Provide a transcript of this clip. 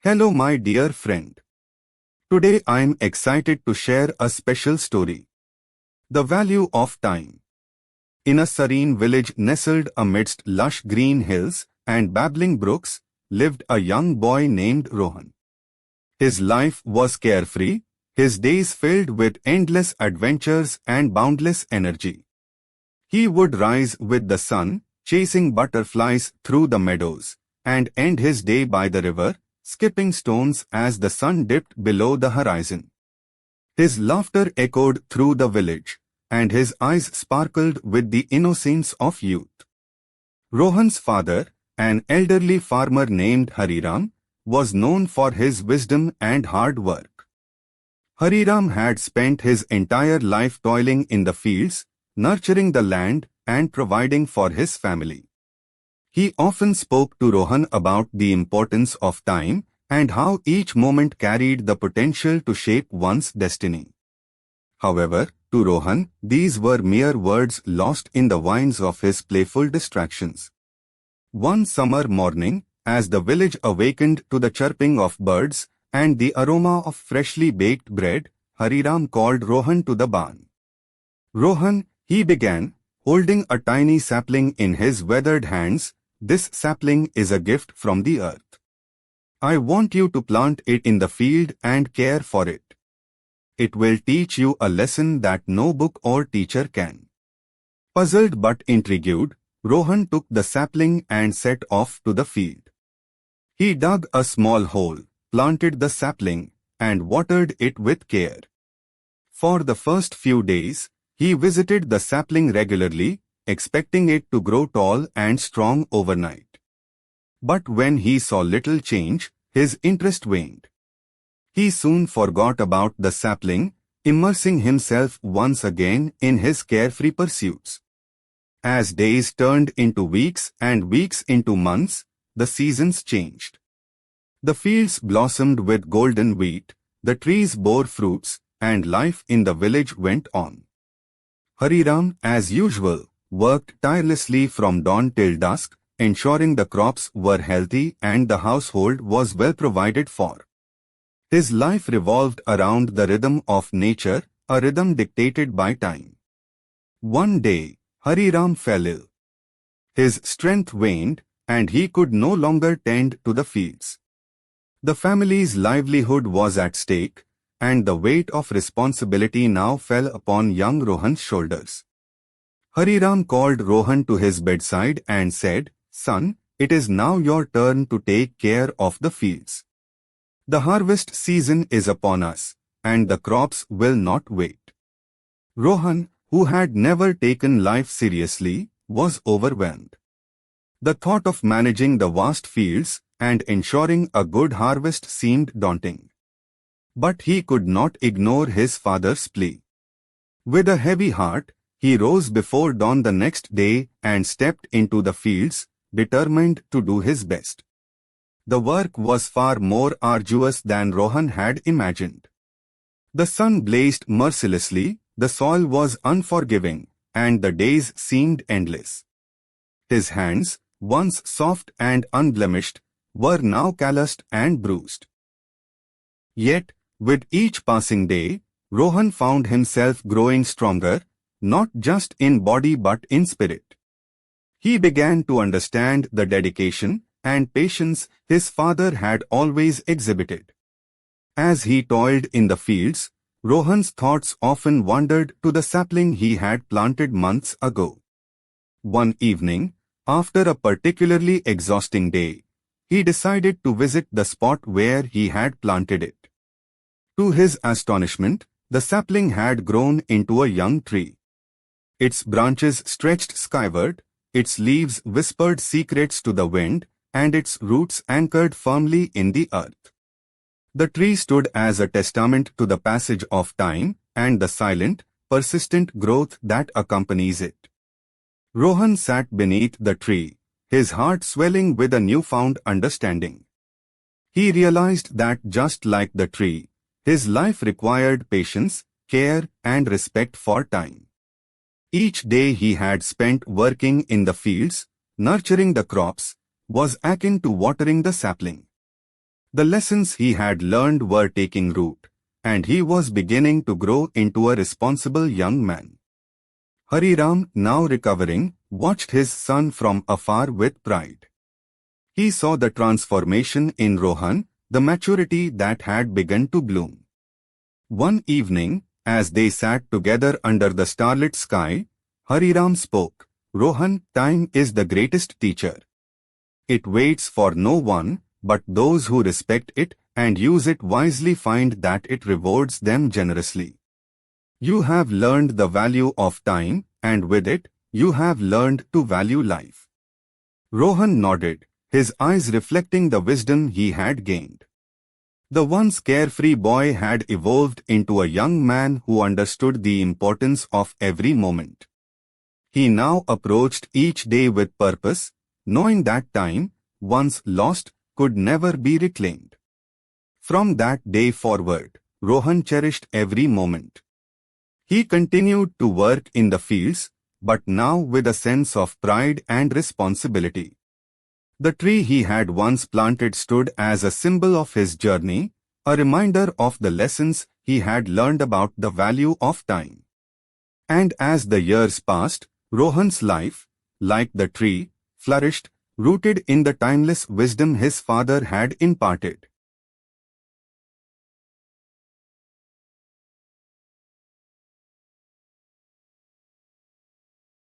Hello my dear friend. Today I am excited to share a special story. The value of time. In a serene village nestled amidst lush green hills and babbling brooks, lived a young boy named Rohan. His life was carefree, his days filled with endless adventures and boundless energy. He would rise with the sun, chasing butterflies through the meadows, and end his day by the river, skipping stones as the sun dipped below the horizon. His laughter echoed through the village, and his eyes sparkled with the innocence of youth. Rohan's father, an elderly farmer named Hariram, was known for his wisdom and hard work. Hariram had spent his entire life toiling in the fields, nurturing the land and providing for his family. He often spoke to Rohan about the importance of time and how each moment carried the potential to shape one's destiny. However, to Rohan, these were mere words lost in the winds of his playful distractions. One summer morning, as the village awakened to the chirping of birds and the aroma of freshly baked bread, Hariram called Rohan to the barn. "Rohan," he began, holding a tiny sapling in his weathered hands, "this sapling is a gift from the earth. I want you to plant it in the field and care for it. It will teach you a lesson that no book or teacher can." Puzzled but intrigued, Rohan took the sapling and set off to the field. He dug a small hole, planted the sapling, and watered it with care. For the first few days, he visited the sapling regularly, expecting it to grow tall and strong overnight. But when he saw little change, his interest waned. He soon forgot about the sapling, immersing himself once again in his carefree pursuits. As days turned into weeks and weeks into months, the seasons changed. The fields blossomed with golden wheat, the trees bore fruits, and life in the village went on. Hariram, as usual, worked tirelessly from dawn till dusk, ensuring the crops were healthy and the household was well provided for. His life revolved around the rhythm of nature, a rhythm dictated by time. One day, Hariram fell ill. His strength waned, and he could no longer tend to the fields. The family's livelihood was at stake, and the weight of responsibility now fell upon young Rohan's shoulders. Hariram called Rohan to his bedside and said, "Son, it is now your turn to take care of the fields. The harvest season is upon us, and the crops will not wait." Rohan, who had never taken life seriously, was overwhelmed. The thought of managing the vast fields and ensuring a good harvest seemed daunting. But he could not ignore his father's plea. With a heavy heart, he rose before dawn the next day and stepped into the fields, determined to do his best. The work was far more arduous than Rohan had imagined. The sun blazed mercilessly, the soil was unforgiving, and the days seemed endless. His hands, once soft and unblemished, were now calloused and bruised. Yet, with each passing day, Rohan found himself growing stronger, not just in body but in spirit. He began to understand the dedication and patience his father had always exhibited. As he toiled in the fields, Rohan's thoughts often wandered to the sapling he had planted months ago. One evening, after a particularly exhausting day, he decided to visit the spot where he had planted it. To his astonishment, the sapling had grown into a young tree. Its branches stretched skyward, its leaves whispered secrets to the wind, and its roots anchored firmly in the earth. The tree stood as a testament to the passage of time and the silent, persistent growth that accompanies it. Rohan sat beneath the tree, his heart swelling with a newfound understanding. He realized that just like the tree, his life required patience, care, and respect for time. Each day he had spent working in the fields, nurturing the crops, was akin to watering the sapling. The lessons he had learned were taking root, and he was beginning to grow into a responsible young man. Hariram, now recovering, watched his son from afar with pride. He saw the transformation in Rohan, the maturity that had begun to bloom. One evening, as they sat together under the starlit sky, Hariram spoke, "Rohan, time is the greatest teacher. It waits for no one, but those who respect it and use it wisely find that it rewards them generously. You have learned the value of time, and with it, you have learned to value life." Rohan nodded, his eyes reflecting the wisdom he had gained. The once carefree boy had evolved into a young man who understood the importance of every moment. He now approached each day with purpose, knowing that time, once lost, could never be reclaimed. From that day forward, Rohan cherished every moment. He continued to work in the fields, but now with a sense of pride and responsibility. The tree he had once planted stood as a symbol of his journey, a reminder of the lessons he had learned about the value of time. And as the years passed, Rohan's life, like the tree, flourished, rooted in the timeless wisdom his father had imparted.